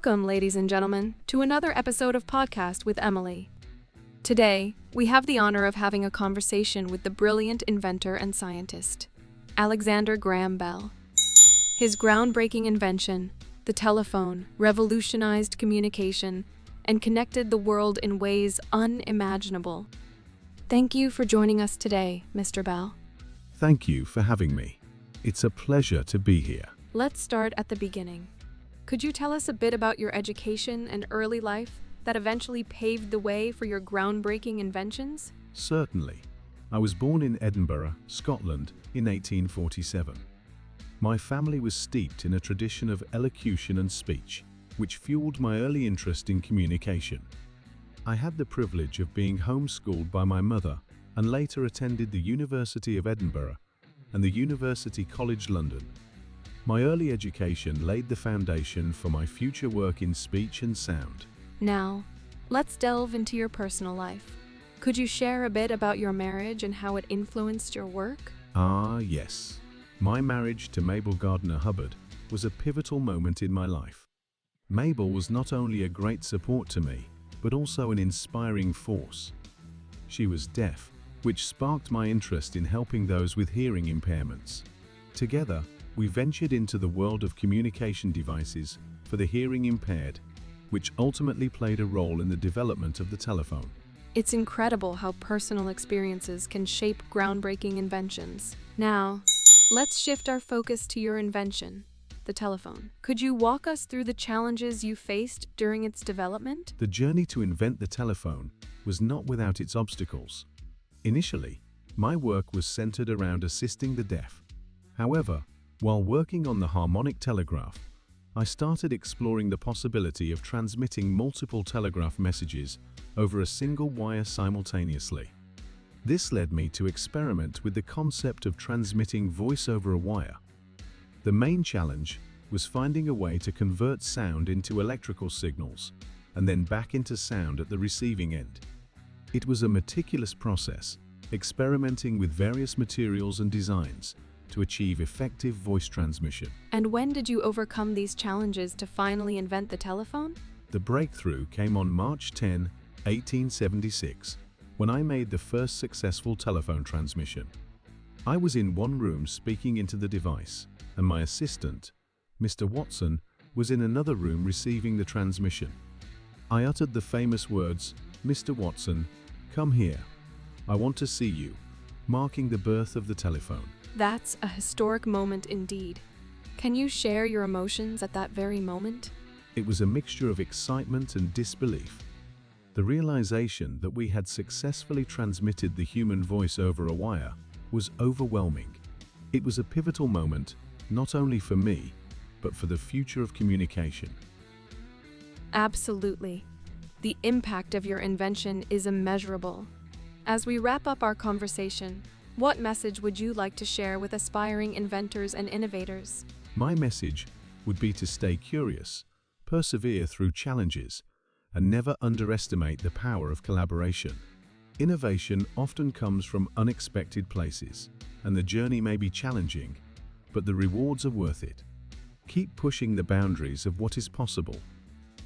Welcome, ladies and gentlemen, to another episode of Podcast with Emily. Today, we have the honor of having a conversation with the brilliant inventor and scientist, Alexander Graham Bell. His groundbreaking invention, the telephone, revolutionized communication and connected the world in ways unimaginable. Thank you for joining us today, Mr. Bell. Thank you for having me. It's a pleasure to be here. Let's start at the beginning. Could you tell us a bit about your education and early life that eventually paved the way for your groundbreaking inventions? Certainly. I was born in Edinburgh, Scotland, in 1847. My family was steeped in a tradition of elocution and speech, which fueled my early interest in communication. I had the privilege of being homeschooled by my mother and later attended the University of Edinburgh and the University College London. My early education laid the foundation for my future work in speech and sound. Now, let's delve into your personal life. Could you share a bit about your marriage and how it influenced your work? Yes. My marriage to Mabel Gardner Hubbard was a pivotal moment in my life. Mabel was not only a great support to me, but also an inspiring force. She was deaf, which sparked my interest in helping those with hearing impairments. Together, we ventured into the world of communication devices for the hearing impaired, which ultimately played a role in the development of the telephone. It's incredible how personal experiences can shape groundbreaking inventions. Now, let's shift our focus to your invention, the telephone. Could you walk us through the challenges you faced during its development? The journey to invent the telephone was not without its obstacles. Initially, my work was centered around assisting the deaf. However, while working on the harmonic telegraph, I started exploring the possibility of transmitting multiple telegraph messages over a single wire simultaneously. This led me to experiment with the concept of transmitting voice over a wire. The main challenge was finding a way to convert sound into electrical signals and then back into sound at the receiving end. It was a meticulous process, experimenting with various materials and designs to achieve effective voice transmission. And when did you overcome these challenges to finally invent the telephone? The breakthrough came on March 10, 1876, when I made the first successful telephone transmission. I was in one room speaking into the device, and my assistant, Mr. Watson, was in another room receiving the transmission. I uttered the famous words, "Mr. Watson, come here. I want to see you," marking the birth of the telephone. That's a historic moment indeed. Can you share your emotions at that very moment? It was a mixture of excitement and disbelief. The realization that we had successfully transmitted the human voice over a wire was overwhelming. It was a pivotal moment, not only for me, but for the future of communication. Absolutely. The impact of your invention is immeasurable. As we wrap up our conversation, what message would you like to share with aspiring inventors and innovators? My message would be to stay curious, persevere through challenges, and never underestimate the power of collaboration. Innovation often comes from unexpected places, and the journey may be challenging, but the rewards are worth it. Keep pushing the boundaries of what is possible.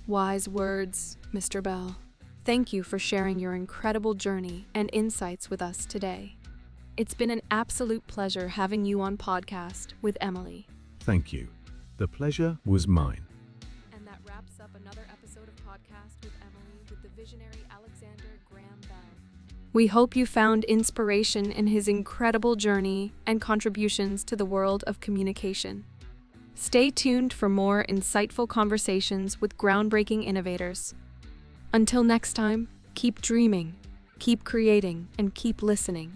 Wise words, Mr. Bell. Thank you for sharing your incredible journey and insights with us today. It's been an absolute pleasure having you on Podcast with Emily. Thank you. The pleasure was mine. And that wraps up another episode of Podcast with Emily with the visionary Alexander Graham Bell. We hope you found inspiration in his incredible journey and contributions to the world of communication. Stay tuned for more insightful conversations with groundbreaking innovators. Until next time, keep dreaming, keep creating, and keep listening.